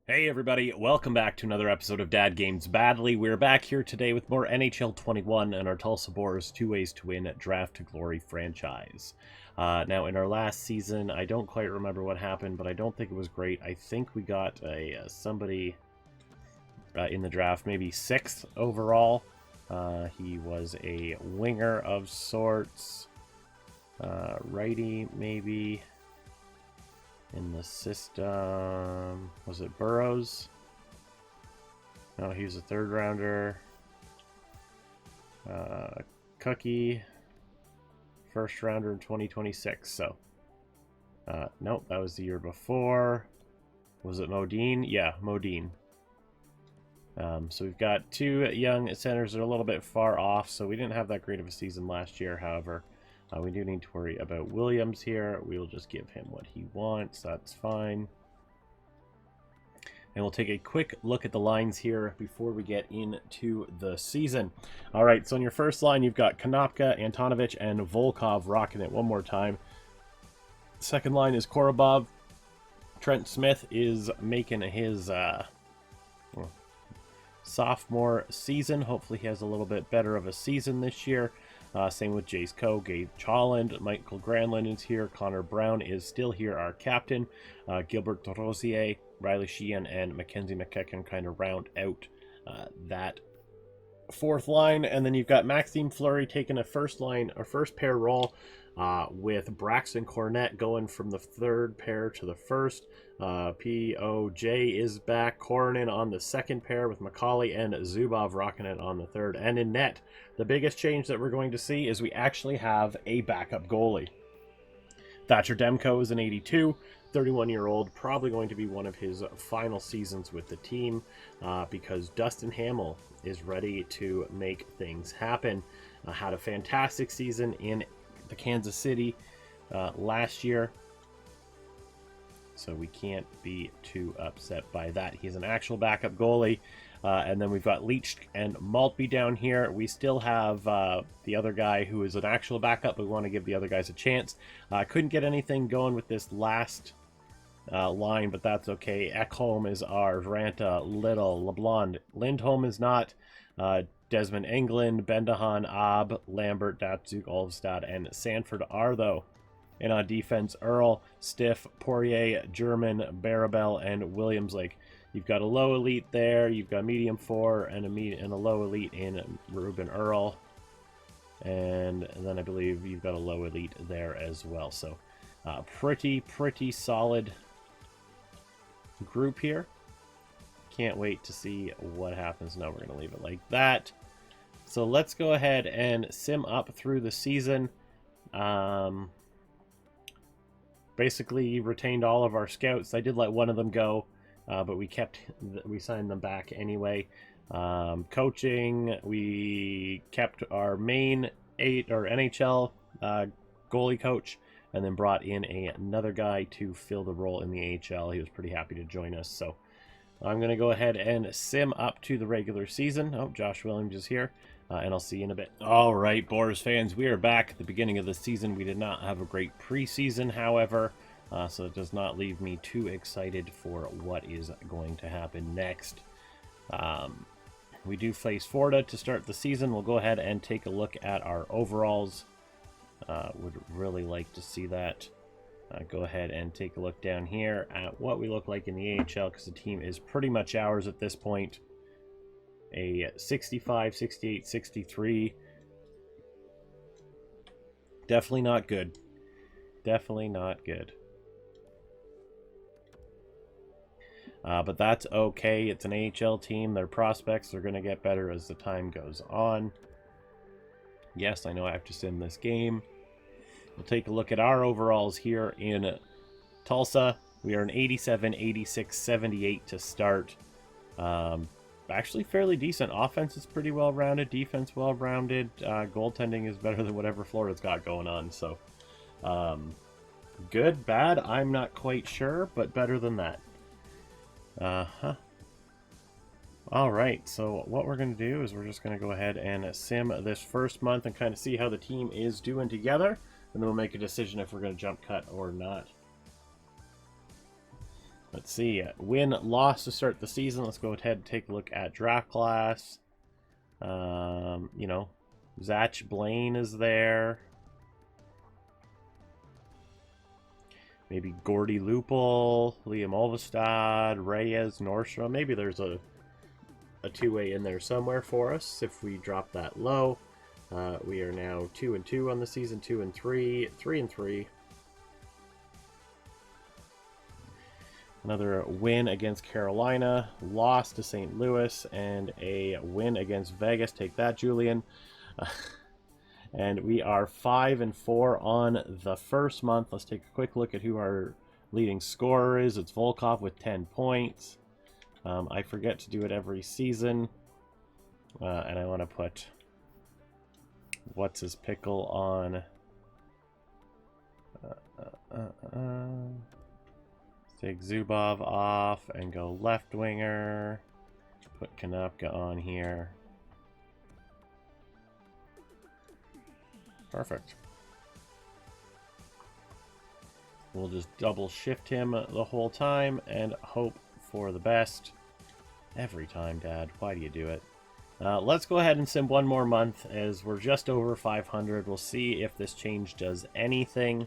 Hey everybody, welcome back to another episode of Dad Games Badly. We're back here today with more NHL 21 and our Tulsa Boars 2 Ways to Win Draft to Glory franchise. Now, in our last season, I don't quite remember what happened, but I don't think it was great. I think we got somebody in the draft, maybe 6th overall. He was a winger of sorts, righty maybe. In the system, was it Burrows? No, he was a 3rd rounder. Cookie, 1st rounder in 2026. So, nope, that was the year before. Was it Modine? Yeah, Modine. So we've got 2 young centers that are a little bit far off. So we didn't have that great of a season last year, however. We do need to worry about Williams here. We'll just give him what he wants. That's fine. And we'll take a quick look at the lines here before we get into the season. All right, so in your first line, you've got Konopka, Antonovich, and Volkov rocking it one more time. Second line is Korobov. Trent Smith is making his sophomore season. Hopefully he has a little bit better of a season this year. Same with Jace Coe, Gabe Cholland, Michael Granlund is here, Connor Brown is still here, our captain. Gilbert Rosier, Riley Sheehan, and Mackenzie McEachern kind of round out that 4th line. And then you've got Maxime Fleury taking a first pair role with Braxton Cornett going from the 3rd pair to the 1st. POJ is back. Koronin on the 2nd pair with McCauley and Zubov rocking it on the 3rd. And in net, the biggest change that we're going to see is we actually have a backup goalie. Thatcher Demko is an 82, 31-year-old, probably going to be one of his final seasons with the team because Dustin Hamill is ready to make things happen. Had a fantastic season in the Kansas City last year, so we can't be too upset by that. He's an actual backup goalie. And then we've got Leach and Maltby down here. We still have the other guy who is an actual backup, but we want to give the other guys a chance. Couldn't get anything going with this last line, but that's okay. Ekholm is ours. Ranta, Little, LeBlond. Lindholm is not. Desmond England, Bendahan, Ab, Lambert, Datsuk, Olvstad, and Sanford are, though. And on defense, Earl, Stiff, Poirier, German, Barabel, and Williams Lake. You've got a low elite there. You've got medium 4 and a low elite in Ruben Earl. And then I believe you've got a low elite there as well. So pretty solid group here. Can't wait to see what happens. No, we're going to leave it like that. So let's go ahead and sim up through the season. Basically retained all of our scouts. I did let one of them go. But we signed them back anyway. Coaching, we kept our main NHL goalie coach, and then brought in another guy to fill the role in the AHL. He was pretty happy to join us. So I'm going to go ahead and sim up to the regular season. Oh, Josh Williams is here, and I'll see you in a bit. All right, Boars fans, we are back at the beginning of the season. We did not have a great preseason, however. So it does not leave me too excited for what is going to happen next. We do face Florida to start the season. We'll go ahead and take a look at our overalls. Would really like to see that. Go ahead and take a look down here at what we look like in the AHL, because the team is pretty much ours at this point. A 65, 68, 63. Definitely not good. Definitely not good. But that's okay. It's an AHL team. Their prospects are going to get better as the time goes on. Yes, I know I have to sim this game. We'll take a look at our overalls here in Tulsa. We are an 87, 86, 78 to start. Actually fairly decent. Offense is pretty well-rounded. Defense well-rounded. Goaltending is better than whatever Florida's got going on. So, good, bad, I'm not quite sure, but better than that. Alright, so what we're going to do is we're just going to go ahead and sim this first month and kind of see how the team is doing together, and then we'll make a decision if we're going to jump cut or not. Let's see, win, loss to start the season. Let's go ahead and take a look at draft class. You know, Zach Blaine is there. Maybe Gordy Lupel, Liam Olvestad, Reyes, Nordstrom. Maybe there's a two-way in there somewhere for us if we drop that low. We are now 2-2 on the season, 2-3, 3-3. Another win against Carolina, loss to St. Louis, and a win against Vegas. Take that, Julian. And we are 5-4 on the first month. Let's take a quick look at who our leading scorer is. It's Volkov with 10 points. I forget to do it every season. And I want to put what's his pickle on. Take Zubov off and go left winger. Put Konopka on here. Perfect. We'll just double shift him the whole time and hope for the best. Every time, Dad. Why do you do it? Let's go ahead and sim one more month as we're just over 500. We'll see if this change does anything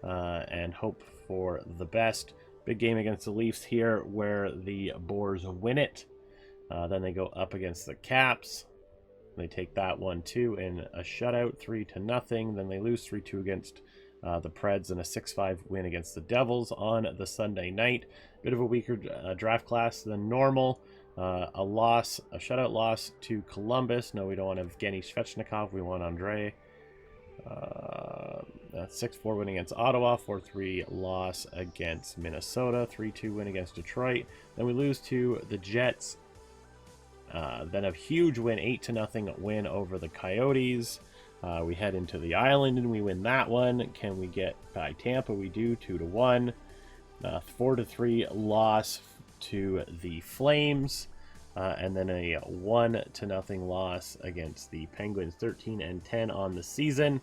and hope for the best. Big game against the Leafs here where the Boars win it. Then they go up against the Caps. They take that one too in a shutout, 3-0. Then they lose 3-2 against the Preds in a 6-5 win against the Devils on the Sunday night. Bit of a weaker draft class than normal. A shutout loss to Columbus. No, we don't want Evgeny Svechnikov. We want Andre. 6-4 win against Ottawa, 4-3 loss against Minnesota, 3-2 win against Detroit. Then we lose to the Jets. Then a huge win, 8-0 win over the Coyotes. We head into the island and we win that one. Can we get by Tampa? We do, 2-1. 4-3 loss to the Flames. And then a 1-0 loss against the Penguins, 13-10 on the season.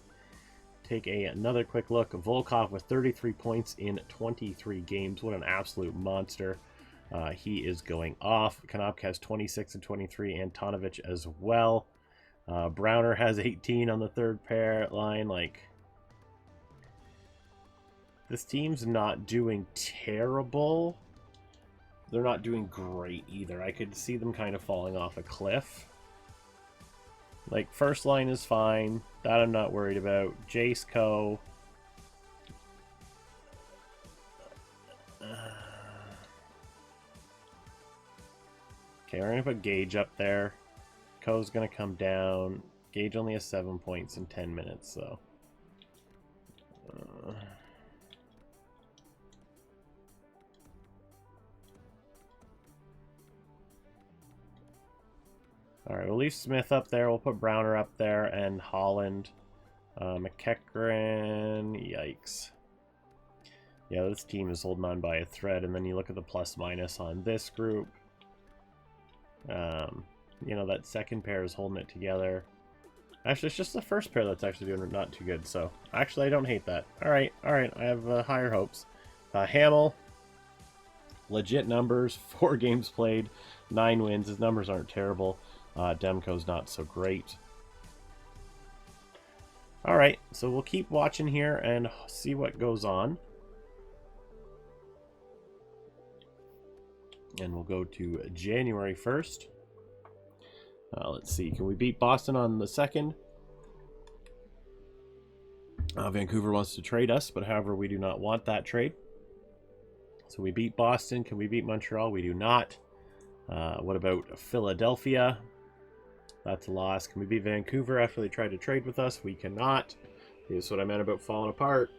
Take another quick look. Volkov with 33 points in 23 games. What an absolute monster. He is going off. Konopka has 26 and 23, and Antonovich as well. Browner has 18 on the third pair line. Like, this team's not doing terrible. They're not doing great either. I could see them kind of falling off a cliff. Like, first line is fine. That I'm not worried about. Jace Co. Okay, we're going to put Gage up there. Co's going to come down. Gage only has 7 points in 10 minutes, so... Alright, we'll leave Smith up there. We'll put Browner up there and Holland. McEachran, yikes. Yeah, this team is holding on by a thread, and then you look at the plus-minus on this group. You know, that second pair is holding it together. Actually, it's just the first pair that's actually doing not too good, so... Actually, I don't hate that. Alright, I have higher hopes. Hamill, legit numbers, 4 games played, 9 wins. His numbers aren't terrible. Demko's not so great. Alright, so we'll keep watching here and see what goes on. And we'll go to January 1st. Let's see, can we beat Boston on the 2nd? Vancouver wants to trade us, but however, we do not want that trade. So we beat Boston. Can we beat Montreal? We do not. What about Philadelphia? That's a loss. Can we beat Vancouver after they tried to trade with us? We cannot. Here's what I meant about falling apart.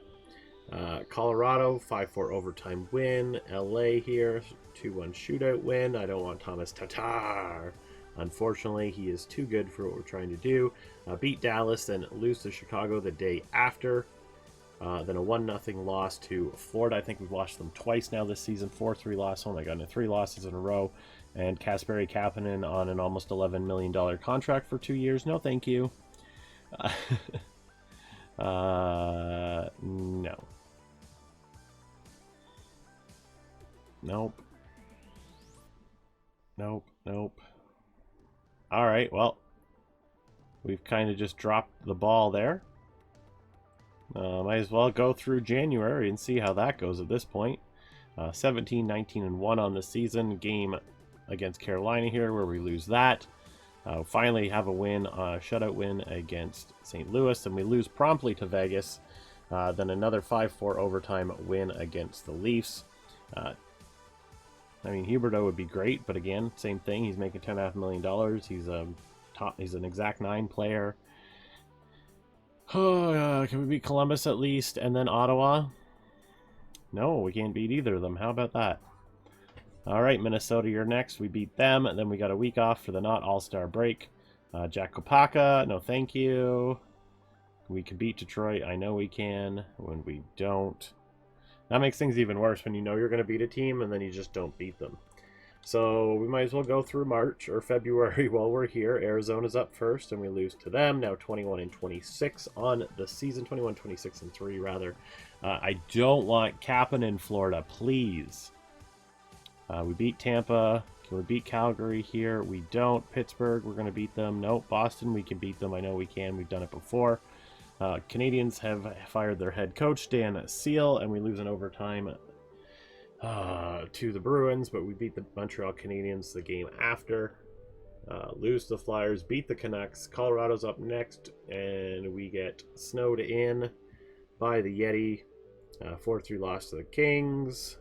Colorado, 5-4 overtime win. LA here, 2-1 shootout win. I don't want Thomas Tatar. Unfortunately, he is too good for what we're trying to do. Beat Dallas, then lose to Chicago the day after. Then a 1-0 loss to Florida. I think we've watched them twice now this season. 4-3 loss. Oh my god, 3 losses in a row. And Kasperi Kapanen on an almost $11 million contract for 2 years. No, thank you. No. Nope. Nope. Nope. All right, well, we've kind of just dropped the ball there. Might as well go through January and see how that goes at this point. 17, 19, and 1 on the season. Game against Carolina here where we lose that. Finally have a win, shutout win against St. Louis, and we lose promptly to Vegas. Then another 5-4 overtime win against the Leafs. I mean, Huberdeau would be great, but again, same thing. He's making $10.5 million. He's an exact 9 player. Can we beat Columbus at least, and then Ottawa? No, we can't beat either of them. How about that? All right, Minnesota, you're next. We beat them, and then we got a week off for the not all-star break. Jack Kopaka, no thank you. We can beat Detroit. I know we can. When we don't, that makes things even worse when you know you're going to beat a team and then you just don't beat them. So we might as well go through March or February while we're here. Arizona's up first, and we lose to them. Now 21-26 on the season. 21-26-3, rather. I don't want Kapanen in Florida, please. We beat Tampa. Can we beat Calgary here? We don't. Pittsburgh, we're going to beat them. Nope. Boston, we can beat them. I know we can. We've done it before. Canadians have fired their head coach, Dan Seal, and we lose in overtime to the Bruins, but we beat the Montreal Canadiens the game after. Lose to the Flyers, beat the Canucks. Colorado's up next, and we get snowed in by the Yeti. 4-3 loss to the Kings.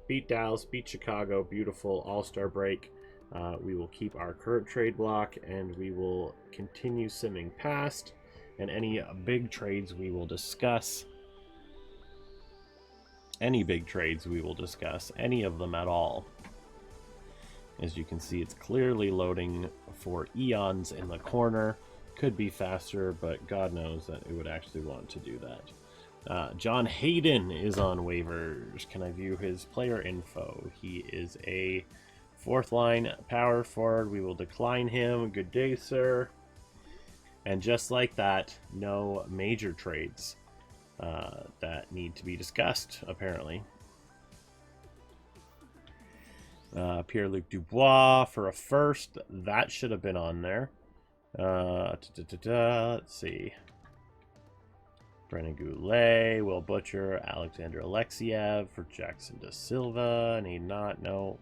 Beat Dallas, beat Chicago. Beautiful all-star break. We will keep our current trade block, and we will continue simming past. And any big trades we will discuss. Any big trades we will discuss. Any of them at all. As you can see, it's clearly loading for eons in the corner. Could be faster, but God knows that it would actually want to do that. John Hayden is on waivers. Can I view his player info? He is a 4th line power forward. We will decline him. Good day, sir. And just like that, no major trades that need to be discussed, apparently. Pierre-Luc Dubois for a first. That should have been on there. Let's see. Brennan Goulet, Will Butcher, Alexander Alexiev for Jackson Da Silva. Need not, no.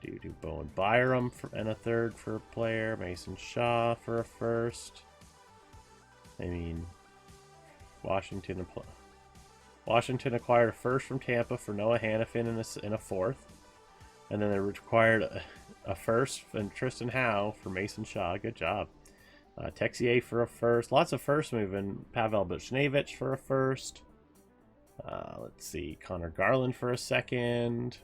Do Bowen Byram and a 3rd for a player. Mason Shaw for a first. I mean, Washington acquired a first from Tampa for Noah Hannafin in a 4th. And then they required a first from Tristan Howe for Mason Shaw. Good job. Texier for a first. Lots of first moving. Pavel Buchnevich for a first. Let's see. Connor Garland for a 2nd.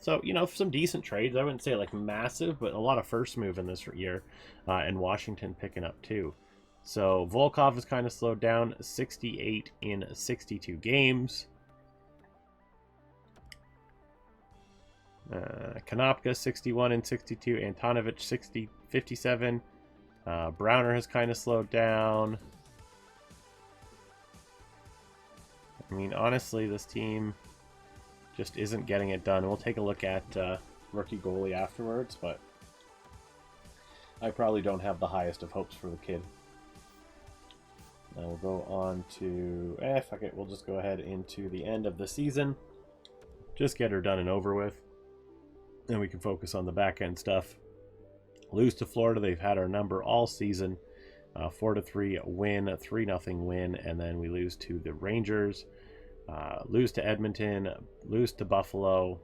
So, you know, some decent trades. I wouldn't say like massive, but a lot of first move in this year. And Washington picking up too. So Volkov has kind of slowed down. 68 in 62 games. Konopka 61 in 62. Antonovich 57. Browner has kind of slowed down. I mean, honestly, this team just isn't getting it done. We'll take a look at rookie goalie afterwards, but I probably don't have the highest of hopes for the kid. Now we'll go on to... fuck it. We'll just go ahead into the end of the season. Just get her done and over with. And we can focus on the back end stuff. Lose to Florida. They've had our number all season. 4-3 win, 3-0 win, and then we lose to the Rangers. Lose to Edmonton, lose to Buffalo,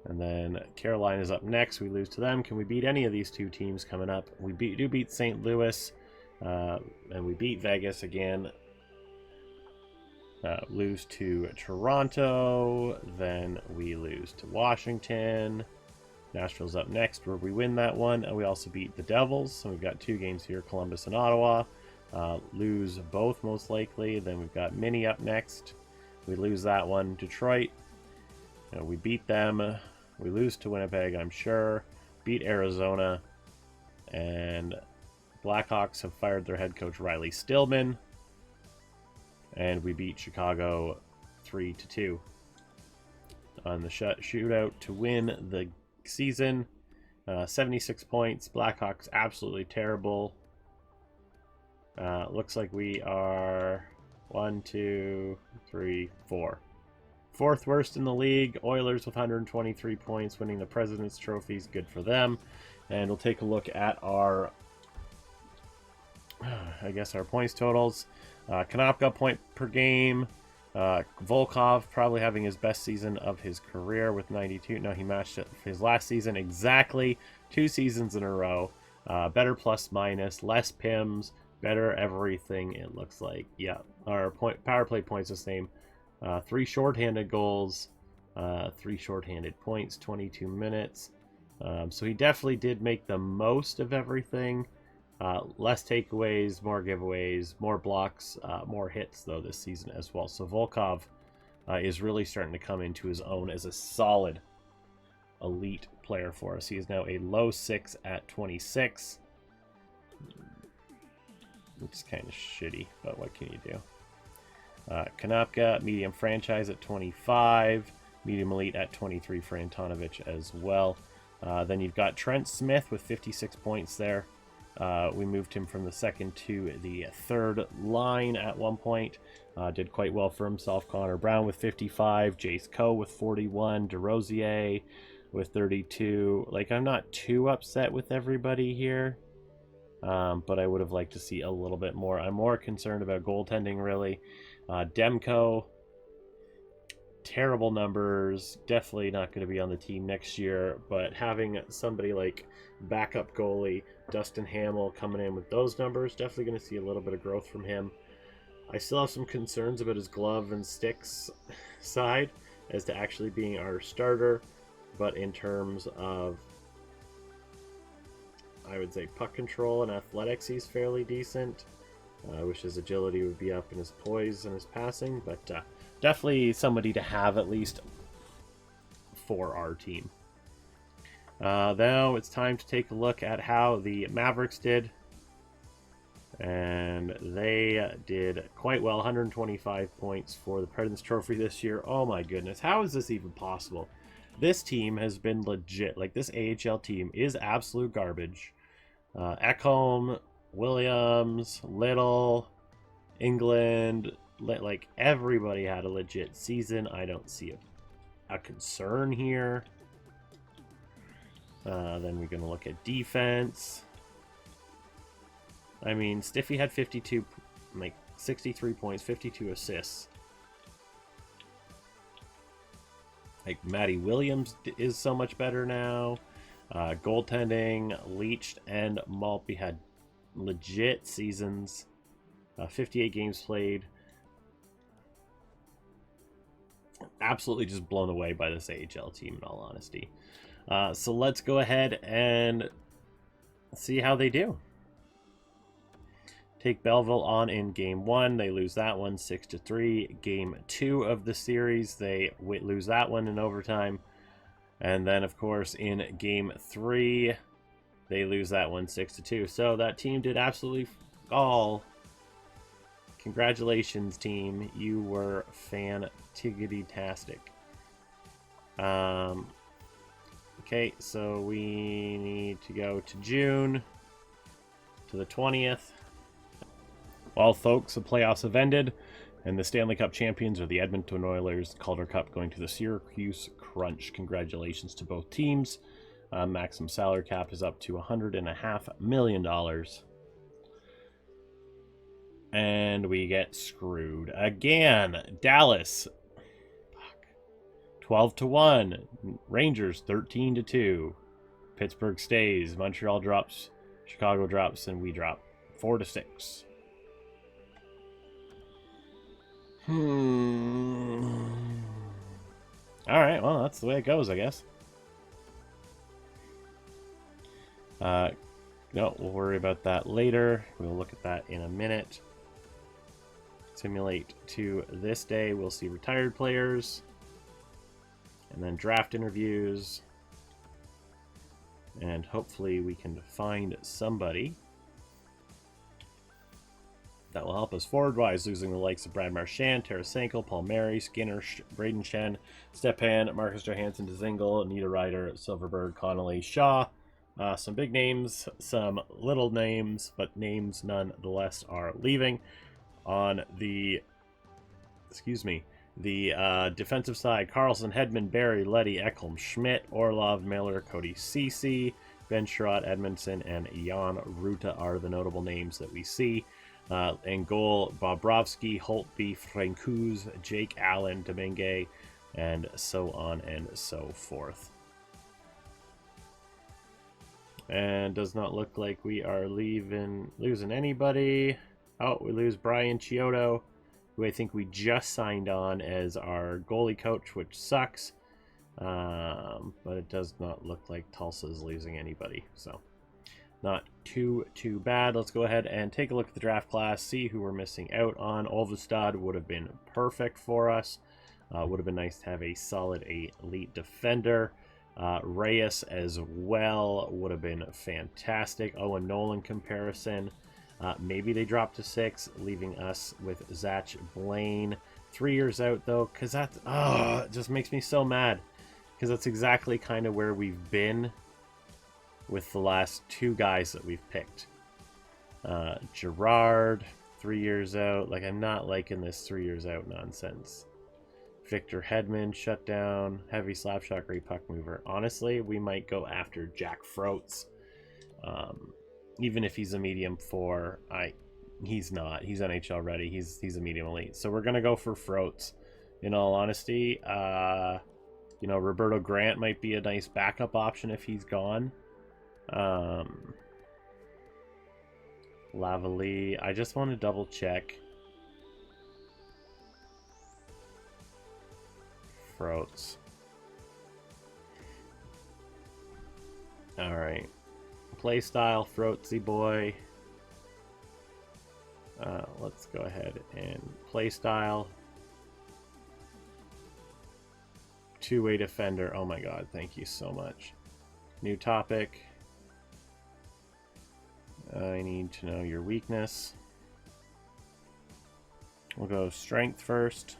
and then Carolina's up next. We lose to them. Can we beat any of these two teams coming up? We do beat St. Louis, and we beat Vegas again. Lose to Toronto, then we lose to Washington. Nashville's up next where we win that one, and we also beat the Devils. So we've got 2 games here, Columbus and Ottawa. Lose both most likely. Then we've got Mini up next. We lose that one. Detroit, we beat them. We lose to Winnipeg, I'm sure. Beat Arizona. And Blackhawks have fired their head coach, Riley Stillman. And we beat Chicago 3-2. on the shootout to win the season. 76 points. Blackhawks absolutely terrible. Looks like we are 1, 2, 3, 4. Fourth worst in the league. Oilers with 123 points, winning the President's Trophies. Good for them. And we'll take a look at our, I guess, our points totals. Konopka, point per game. Volkov probably having his best season of his career with 92. No, he matched it his last season exactly 2 seasons in a row. Better plus minus, less PIMs, better everything, it looks like. Yeah, our power play points the same. 3 shorthanded goals, 3 shorthanded points, 22 minutes. So he definitely did make the most of everything. Less takeaways, more giveaways, more blocks, more hits, though, this season as well. So Volkov is really starting to come into his own as a solid elite player for us. He is now a low 6 at 26. It's kind of shitty, but what can you do? Konopka, medium franchise at 25. Medium elite at 23 for Antonovich as well. Then you've got Trent Smith with 56 points there. We moved him from the second to the third line at one point. Did quite well for himself. Connor Brown with 55. Jace Coe with 41. DeRosier with 32. Like, I'm not too upset with everybody here. But I would have liked to see a little bit more. I'm more concerned about goaltending, really. Demko, terrible numbers. Definitely not going to be on the team next year. But having somebody like backup goalie Dustin Hamill coming in with those numbers, definitely going to see a little bit of growth from him. I still have some concerns about his glove and sticks side as to actually being our starter. But in terms of, I would say, puck control and athletics, he's fairly decent. I wish his agility would be up and his poise and his passing, but definitely somebody to have at least for our team. Now it's time to take a look at how the Mavericks did. And they did quite well, 125 points for the President's Trophy this year. Oh my goodness, how is this even possible? This team has been legit. Like, this AHL team is absolute garbage. Ekholm, Williams, Little, England, like, everybody had a legit season. I don't see a concern here. Then we're going to look at defense. I mean, Stiffy had 52, like 63 points, 52 assists. Like, Matty Williams is so much better now. Goaltending, Leached and Maltby had legit seasons. 58 games played. Absolutely just blown away by this AHL team, in all honesty. So let's go ahead and see how they do. Take Belleville on in game 1. They lose that one 6-3. Game 2 of the series, they lose that one in overtime. And then, of course, in game 3, they lose that one 6-2. So that team did absolutely all. Congratulations, team. You were fan-tiggity-tastic. Okay, so we need to go to June, to the 20th. Well, folks, the playoffs have ended, and the Stanley Cup champions are the Edmonton Oilers. Calder Cup going to the Syracuse Crunch. Congratulations to both teams. Maximum salary cap is up to $100.5 million. And we get screwed again. Dallas, 12-1. Rangers, 13-2. Pittsburgh stays. Montreal drops. Chicago drops, and we drop 4-6. Alright, well, that's the way it goes, I guess. No, we'll worry about that later. We'll look at that in a minute. Simulate to this day. We'll see retired players. And then draft interviews. And hopefully we can find somebody That will help us forward-wise, losing the likes of Brad Marchand, Tarasenko, Paul Mary, Skinner, Braden Shen, Stepan, Marcus Johansson, Dzingel, Anita Ryder, Silverberg, Connolly, Shaw. Some big names, some little names, but names nonetheless are leaving. On the, defensive side, Carlson, Hedman, Barry, Leddy, Ekholm, Schmidt, Orlov, Miller, Cody Ceci, Ben Sherratt, Edmondson, and Jan Ruta are the notable names that we see. In goal, Bobrovsky, Holtby, Francouz, Jake Allen, Domingue, and so on and so forth. And does not look like we are losing anybody. Oh, we lose Brian Chiodo, who I think we just signed on as our goalie coach, which sucks. But it does not look like Tulsa is losing anybody, so not too bad. Let's go ahead and take a look at the draft class, see who we're missing out on. Olvestad would have been perfect for us. Would have been nice to have a solid elite defender. Reyes as well would have been fantastic. Owen Nolan comparison. Maybe they drop to 6, leaving us with Zach Blaine. 3 years out, though, because that it just makes me so mad. Because that's exactly kind of where we've been with the last 2 guys that we've picked. Gerard, 3 years out. Like, I'm not liking this 3 years out nonsense. Victor Hedman, shut down. Heavy slap shot, great puck mover. Honestly, we might go after Jack Froats. Even if he's a medium 4, he's not. He's NHL ready. He's a medium elite. So we're gonna go for Froats. In all honesty, Roberto Grant might be a nice backup option if he's gone. Lavalley. I just want to double check. Froats. All right. Play style, Froatsy boy. Let's go ahead and play style. 2-way defender. Oh my god, thank you so much. New topic. I need to know your weakness. We'll go strength first.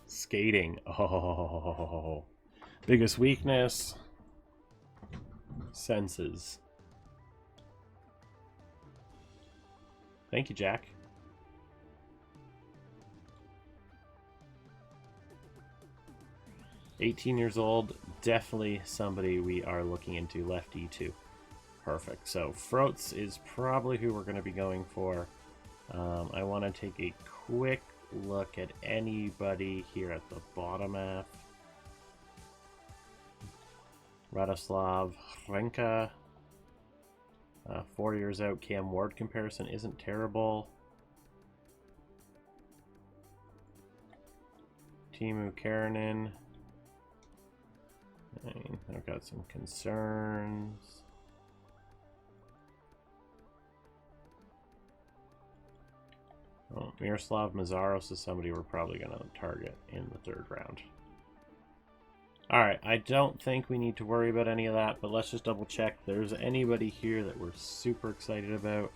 Skating. Oh. Biggest weakness. Senses. Thank you, Jack. $18 years old, definitely somebody we are looking into. Lefty too. Perfect. So Froats is probably who we're going to be going for. I want to take a quick look at anybody here at the bottom half. Radoslav Hrenka. 4 years out. Cam Ward comparison isn't terrible. Timu Karanen. I've got some concerns. Oh, Miroslav Mazaros is somebody we're probably going to target in the 3rd round. Alright, I don't think we need to worry about any of that, but let's just double check. There's anybody here that we're super excited about.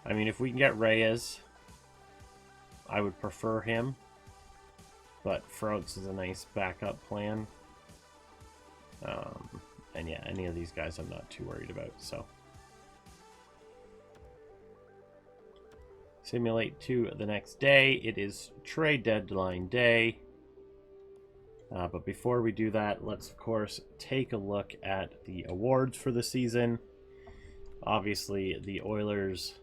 I mean, if we can get Reyes, I would prefer him. But Froats is a nice backup plan. And yeah, any of these guys I'm not too worried about, so. Simulate to the next day. It is trade deadline day. But before we do that, let's of course take a look at the awards for the season. Obviously, the Oilers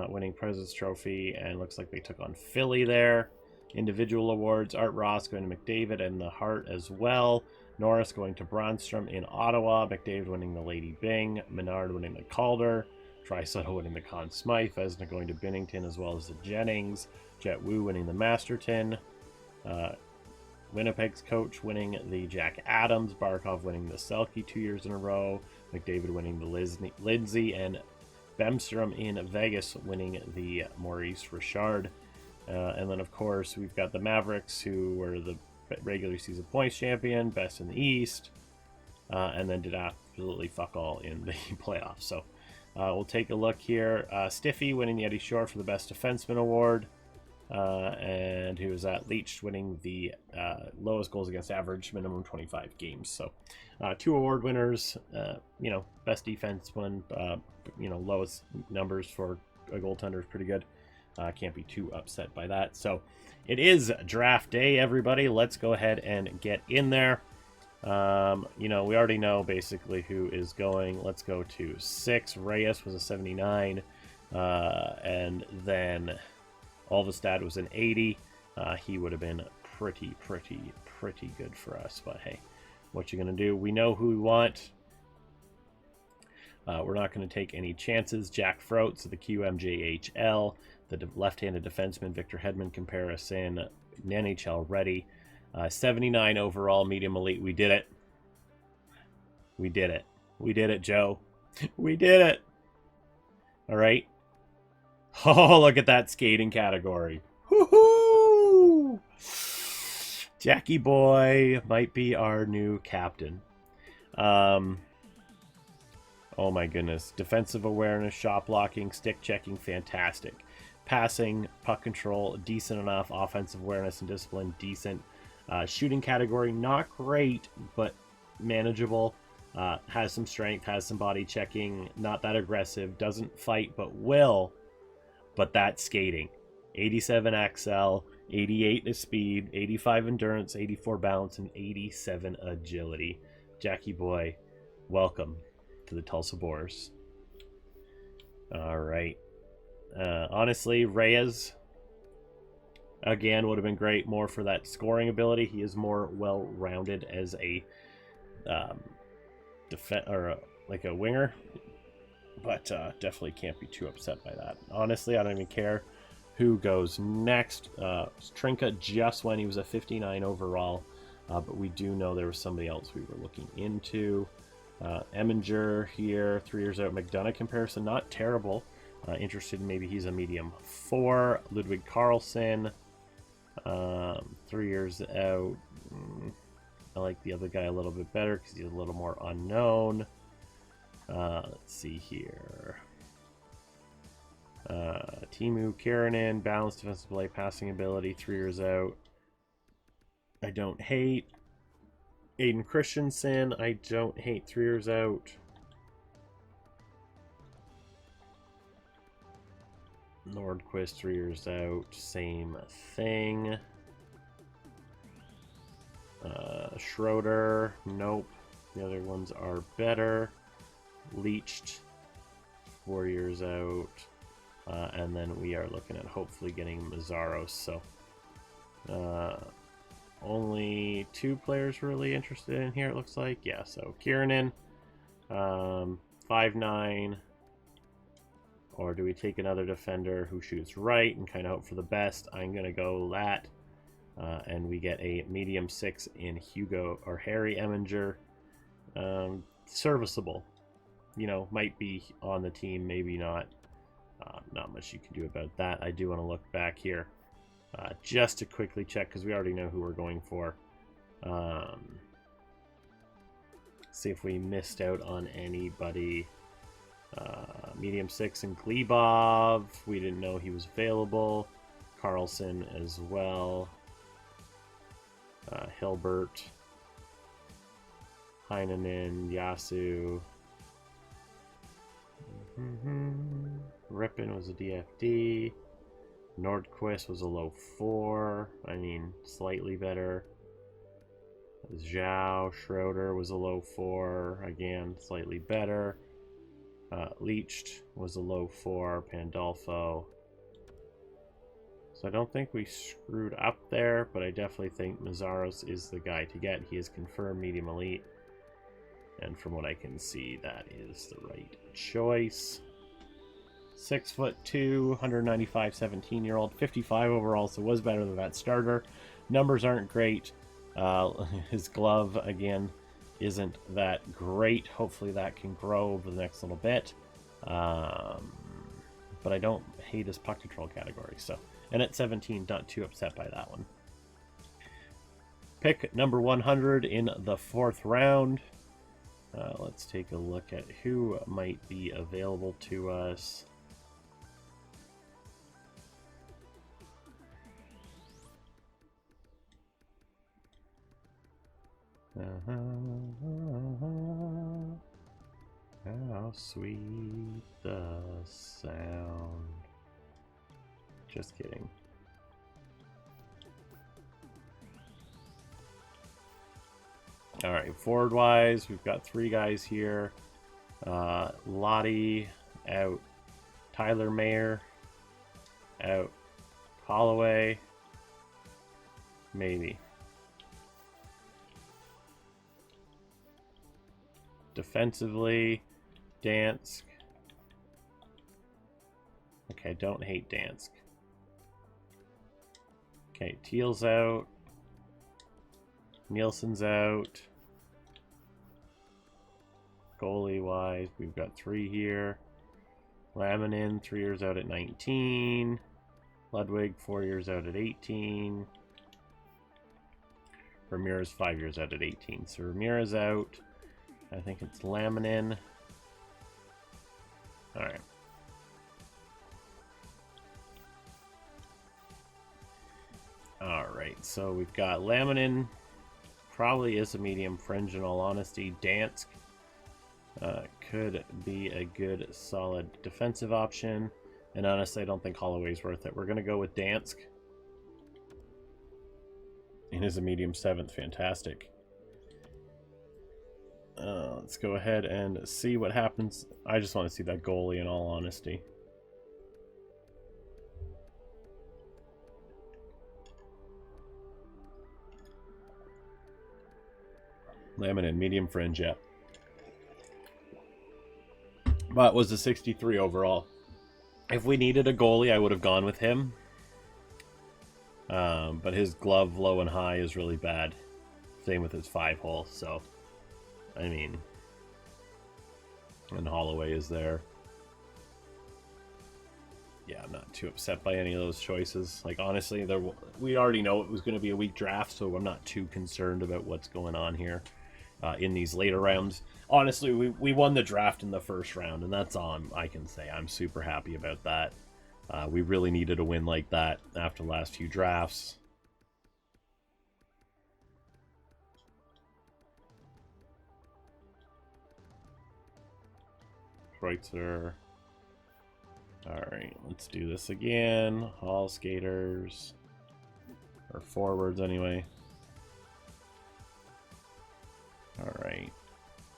winning President's Trophy, and looks like they took on Philly there. Individual awards, Art Ross going to McDavid and the Hart as well. Norris going to Bronstrom in Ottawa. McDavid winning the Lady Byng. Menard winning the Calder. Draisaitl winning the Conn Smythe. Vesna going to Binnington as well as the Jennings. Jet Wu winning the Masterton. Winnipeg's coach winning the Jack Adams. Barkov winning the Selke 2 years in a row. McDavid winning the Lindsay. And Bemstrom in Vegas winning the Maurice Richard. And then, of course, we've got the Mavericks, who were the regular season points champion, best in the East, and then did absolutely fuck all in the playoffs. So We'll take a look here. Stiffy winning the Eddie Shore for the Best Defenseman Award. And who was that? Leach winning the lowest goals against average, minimum 25 games. So 2 award winners, best defenseman, lowest numbers for a goaltender is pretty good. Can't be too upset by that. So it is draft day, everybody. Let's go ahead and get in there. We already know basically who is going. Let's go to 6. Reyes was a 79. And then Alvestad was an 80. He would have been pretty good for us. But hey, what you gonna do? We know who we want. We're not going to take any chances. Jack Froats of the QMJHL, the left-handed defenseman. Victor Hedman comparison, NHL ready. 79 overall, medium elite. We did it. We did it. We did it, Joe. We did it. All right. Oh, look at that skating category. Woohoo! Jackie boy might be our new captain. Oh my goodness. Defensive awareness, shot blocking, stick checking, fantastic. Passing, puck control, decent enough. Offensive awareness and discipline, decent. Shooting category, not great, but manageable. Has some strength, has some body checking, not that aggressive, doesn't fight, but will. But that's skating. 87 XL, 88 is speed, 85 endurance, 84 balance, and 87 agility. Jackie boy, welcome to the Tulsa Boars. All right. Honestly, Reyes again would have been great, more for that scoring ability. He is more well-rounded as a like a winger, but definitely can't be too upset by that. Honestly, I don't even care who goes next. Trinka just went. He was a 59 overall, but we do know there was somebody else we were looking into. Eminger here, 3 years out. McDonough comparison, not terrible. Interested in maybe he's a medium 4. Ludwig Carlson, 3 years out. I like the other guy a little bit better because he's a little more unknown. Let's see here. Timu Karanen, balanced defensive play, passing ability, 3 years out. I don't hate. Aiden Christensen, I don't hate, 3 years out. Nordquist, 3 years out, same thing. Schroeder, nope. The other ones are better. Leached, 4 years out. And then we are looking at hopefully getting Mazzaros. So, only 2 players really interested in here, it looks like. Yeah, so Kiernan, 5'9". Or do we take another defender who shoots right and kind of hope for the best? I'm going to go that. And we get a medium 6 in Hugo or Harry Eminger. Serviceable. Might be on the team, maybe not. Not much you can do about that. I do want to look back here. Just to quickly check, because we already know who we're going for. See if we missed out on anybody. Medium 6 in Glebov. We didn't know he was available. Carlson as well. Hilbert. Heinonen. Yasu. Rippin was a DFD. Nordquist was a low 4. I mean, slightly better. Zhao Schroeder was a low 4. Again, slightly better. Leached was a low 4. Pandolfo. So I don't think we screwed up there, but I definitely think Mazzaros is the guy to get. He is confirmed medium elite. And from what I can see, that is the right choice. 6'2", 195, 17-year-old, 55 overall, so was better than that starter. Numbers aren't great. His glove, again, isn't that great. Hopefully that can grow over the next little bit. But I don't hate his puck control category. So, and at 17, not too upset by that one. Pick number 100 in the 4th round. Let's take a look at who might be available to us. How sweet the sound. Just kidding. All right, forward wise, we've got 3 guys here. Lottie out, Tyler Mayer out, Holloway maybe. Defensively, Dansk. Okay, don't hate Dansk. Okay, Teal's out. Nielsen's out. Goalie wise, we've got 3 here. Laminin, 3 years out at 19. Ludwig, 4 years out at 18. Ramirez, 5 years out at 18. So Ramirez out. I think it's Laminin. Alright. Alright, so we've got Laminin. Probably is a medium fringe in all honesty. Dansk could be a good, solid defensive option. And honestly, I don't think Holloway's worth it. We're going to go with Dansk. And is a medium 7th. Fantastic. Let's go ahead and see what happens. I just want to see that goalie in all honesty. Laminin, medium fringe, yeah. But was a 63 overall. If we needed a goalie, I would have gone with him. But his glove low and high is really bad. Same with his 5-hole, so... I mean... And Holloway is there. Yeah, I'm not too upset by any of those choices. Like, honestly, we already know it was going to be a weak draft, so I'm not too concerned about what's going on here in these later rounds. Honestly, we won the draft in the first round, and that's all I can say. I'm super happy about that. We really needed a win like that after the last few drafts. Kreutzer. Alright, let's do this again. Hall skaters. Or forwards, anyway. Alright.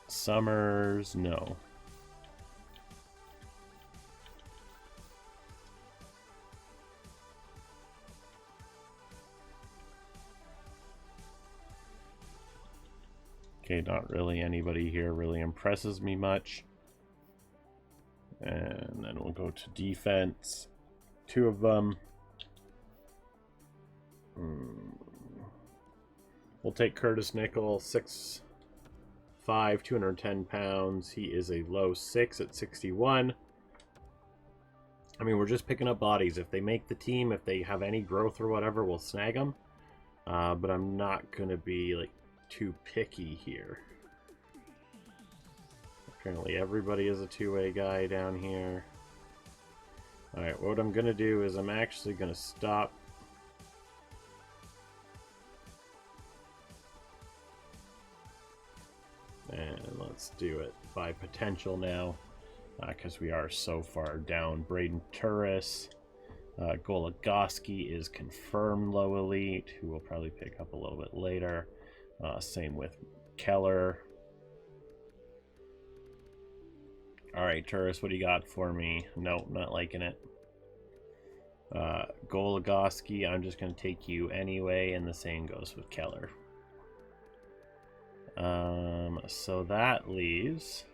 Summers, no. Okay, not really anybody here really impresses me much. And then we'll go to defense. 2 of them. We'll take Curtis Nickel, 6'5", 210 pounds. He is a low 6 at 61. I mean, we're just picking up bodies. If they make the team, if they have any growth or whatever, we'll snag them. But I'm not going to be like too picky here. Apparently everybody is a 2-way guy down here. Alright, what I'm going to do is I'm actually going to stop. And let's do it by potential now. Because we are so far down. Braden Turris. Goligoski is confirmed low elite, who we'll probably pick up a little bit later. Same with Keller. Alright, Turris, what do you got for me? No, not liking it. Goligoski, I'm just going to take you anyway, and the same goes with Keller. So that leaves...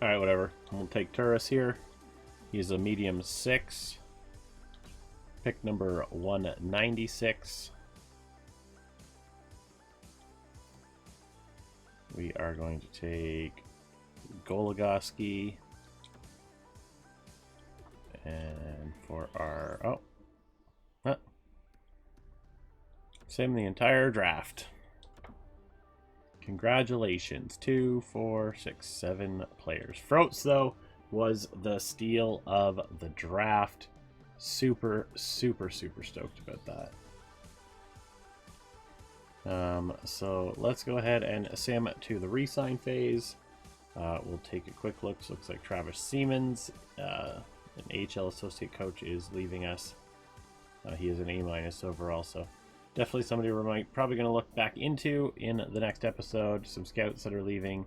Alright, whatever. We'll take Turris here. He's a medium 6. Pick number 196. We are going to take Goligoski. And for our... Oh. Huh. Same the entire draft. Congratulations. 2, 4, 6, 7 players. Froats, though, was the steal of the draft. Super, super, super stoked about that. So let's go ahead and sim to the re-sign phase. We'll take a quick look. Looks like Travis Siemens, an AHL associate coach, is leaving us. He is an A- overall, so definitely somebody we're probably going to look back into in the next episode. Some scouts that are leaving,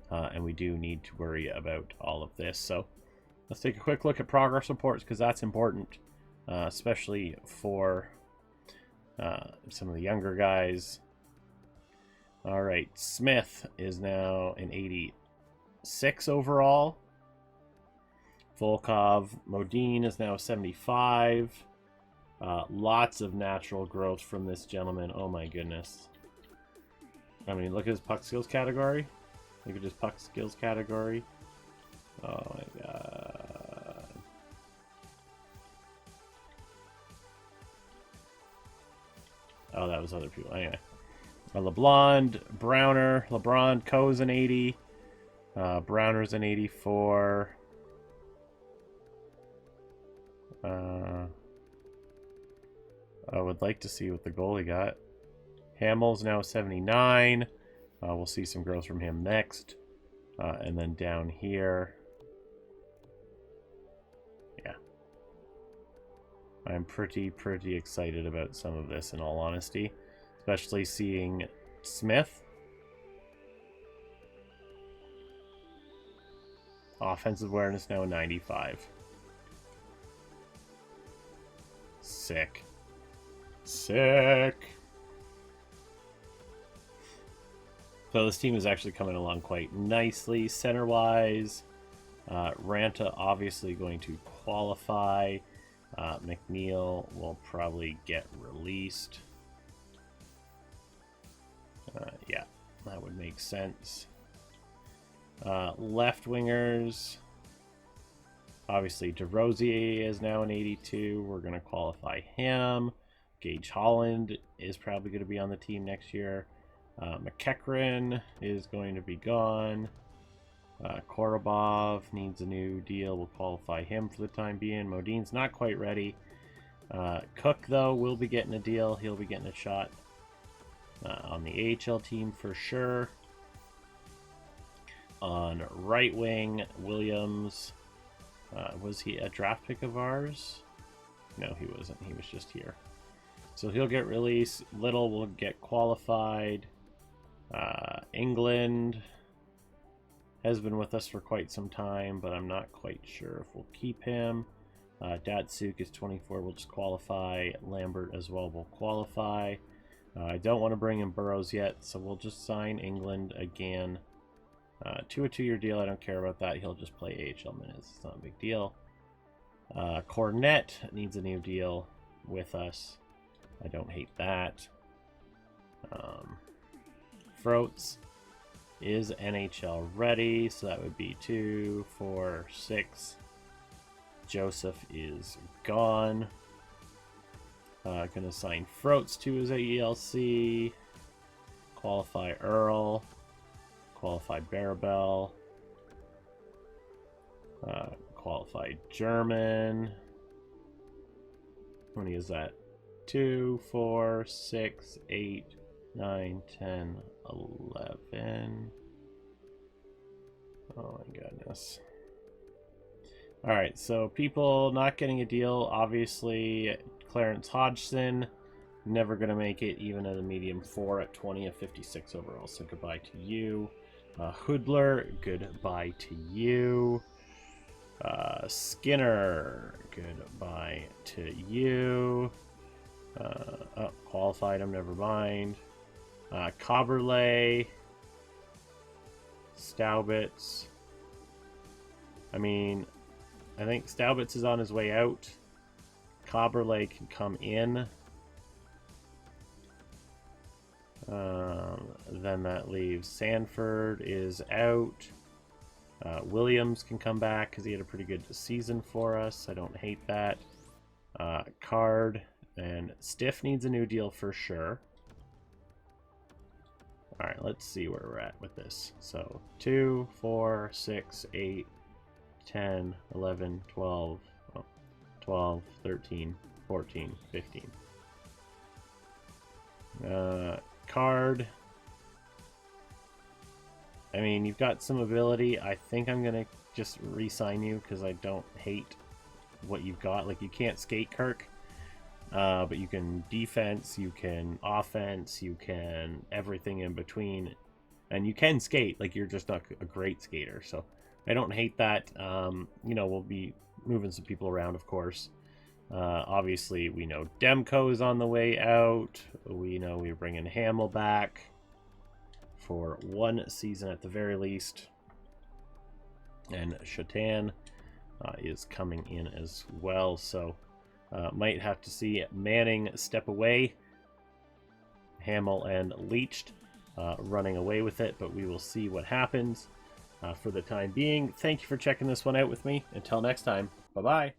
and we do need to worry about all of this. So let's take a quick look at progress reports, because that's important, especially for some of the younger guys. All right, Smith is now an 86 overall. Volkov Modine is now 75. Lots of natural growth from this gentleman. Oh my goodness. I mean, look at his puck skills category. Look at his puck skills category. Oh my god. Oh, that was other people. Anyway. LeBlond, Browner. LeBron, Coe's an 80. Browner's an 84. I would like to see what the goalie got. Hamill's now 79. We'll see some growth from him next. And then down here. Yeah. I'm pretty excited about some of this, in all honesty. Especially seeing Smith. Offensive awareness now 95. Sick. Sick. So this team is actually coming along quite nicely center-wise. Ranta obviously going to qualify. McNeil will probably get released. Yeah, that would make sense. Left wingers. Obviously, DeRosier is now an 82. We're going to qualify him. Gage Holland is probably going to be on the team next year. McEachran is going to be gone. Korobov needs a new deal. We'll qualify him for the time being. Modine's not quite ready. Cook, though, will be getting a deal. He'll be getting a shot on the AHL team for sure. On right wing, Williams. Was he a draft pick of ours? No, he wasn't. He was just here. So he'll get released. Little will get qualified. England has been with us for quite some time, but I'm not quite sure if we'll keep him. Datsuk is 24. We'll just qualify. Lambert as well will qualify. I don't want to bring in Burrows yet, so we'll just sign England again. To a 2-year deal. I don't care about that. He'll just play AHL minutes. It's not a big deal. Cornette needs a new deal with us. I don't hate that. Froats is NHL ready, so that would be 2, 4, 6. Joseph is gone. Gonna sign Froats to his AELC. Qualify Earl. Qualify Barabel. Qualified German. How many is that? 2, 4, 6, 8, 9, 10, 11. Oh my goodness. Alright, so people not getting a deal. Obviously, Clarence Hodgson, never going to make it even at a medium 4 at 20 of 56 overall. So goodbye to you. Hoodler, goodbye to you. Skinner, goodbye to you. Qualified him, never mind. Coberley. Staubitz. I mean, I think Staubitz is on his way out. Coberley can come in. Then that leaves Sanford is out. Williams can come back because he had a pretty good season for us. I don't hate that. Card and Stiff needs a new deal for sure. Alright, let's see where we're at with this. So 2, 4, 6, 8, 10, 11, 12, 12, 13, 14, 15. Card. I mean, you've got some ability. I think I'm going to just re-sign you because I don't hate what you've got. Like, you can't skate Kirk, but you can defense, you can offense, you can everything in between. And you can skate, like, you're just not a great skater. So I don't hate that. You know, we'll be moving some people around, of course. Obviously, we know Demko is on the way out. We know we're bringing Hamill back for 1 season at the very least. And Shatan is coming in as well. So might have to see Manning step away. Hamill and Leached running away with it, but we will see what happens. For the time being, thank you for checking this one out with me. Until next time, bye-bye.